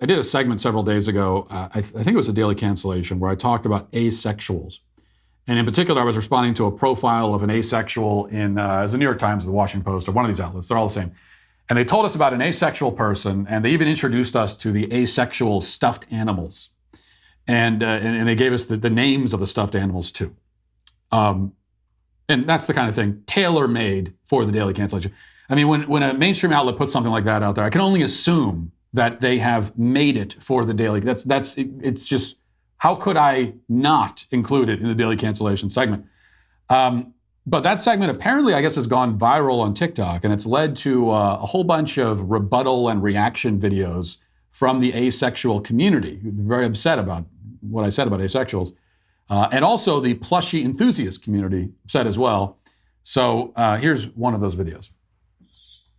did a segment several days ago. I think it was a daily cancellation where I talked about asexuals. And in particular, I was responding to a profile of an asexual in the New York Times, the Washington Post, or one of these outlets. They're all the same. And they told us about an asexual person, and they even introduced us to the asexual stuffed animals. And they gave us the names of the stuffed animals, too. And that's the kind of thing tailor-made for the daily cancellation. I mean, when a mainstream outlet puts something like that out there, I can only assume that they have made it for the daily. It's just, how could I not include it in the daily cancellation segment? But that segment apparently, I guess, has gone viral on TikTok, and it's led to a whole bunch of rebuttal and reaction videos from the asexual community, who are very upset about what I said about asexuals. And also the plushie enthusiast community upset as well. So here's one of those videos.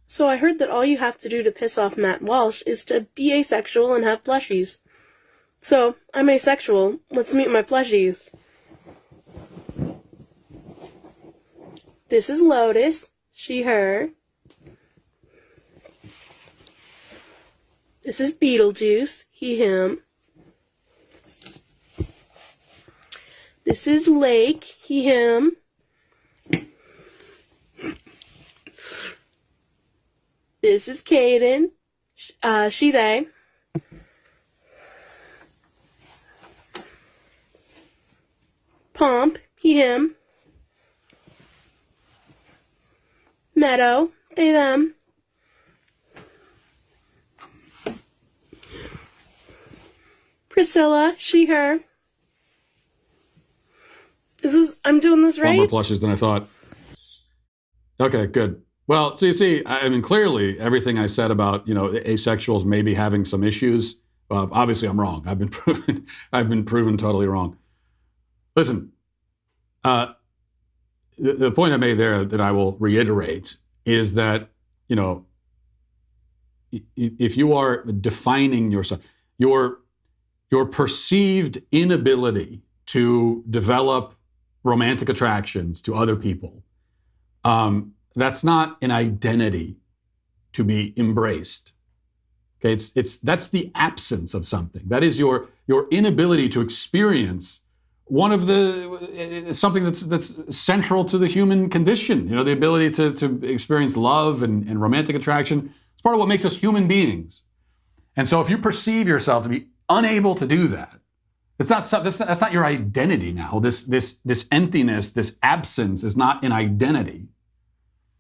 So I heard that all you have to do to piss off Matt Walsh is to be asexual and have plushies. So, I'm asexual. Let's meet my plushies. This is Lotus, she, her. This is Beetlejuice, he, him. This is Lake, he, him. This is Caden, she, they. Pomp, he, him. Meadow, they, them. Priscilla, she, her. I'm doing this right? More plushes than I thought. Okay, good. Well, so you see, I mean, clearly everything I said about, asexuals maybe having some issues. Obviously, I'm wrong. I've been proven totally wrong. Listen, the point I made there that I will reiterate is that, if you are defining yourself, your perceived inability to develop romantic attractions to other people, that's not an identity to be embraced. Okay, that's the absence of something. That is your inability to experience one of something that's central to the human condition. The ability to experience love and romantic attraction. It's part of what makes us human beings. And so if you perceive yourself to be unable to do that, that's not your identity now. This emptiness, this absence is not an identity.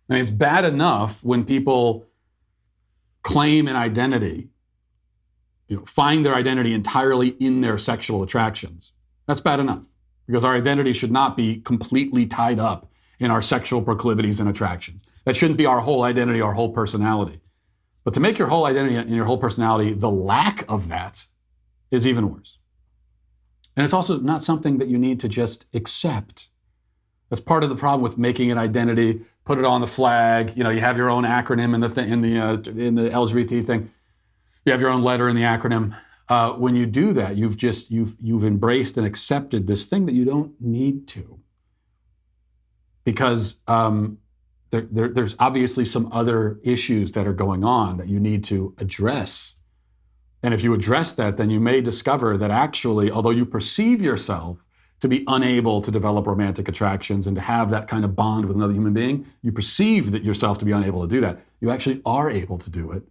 I mean, it's bad enough when people claim an identity, find their identity entirely in their sexual attractions. That's bad enough, because our identity should not be completely tied up in our sexual proclivities and attractions. That shouldn't be our whole identity, our whole personality. But to make your whole identity and your whole personality the lack of that is even worse. And it's also not something that you need to just accept. That's part of the problem with making an identity, put it on the flag. You have your own acronym in the LGBT thing. You have your own letter in the acronym. When you do that, you've embraced and accepted this thing that you don't need to, because there's obviously some other issues that are going on that you need to address. And if you address that, then you may discover that actually, although you perceive yourself to be unable to develop romantic attractions and to have that kind of bond with another human being, you perceive that yourself to be unable to do that. You actually are able to do it,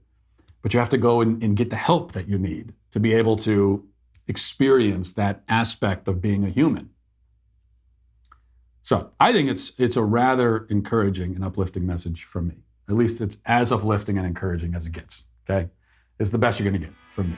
but you have to go and get the help that you need to be able to experience that aspect of being a human. So I think it's a rather encouraging and uplifting message from me. At least it's as uplifting and encouraging as it gets, okay? It's the best you're going to get from me.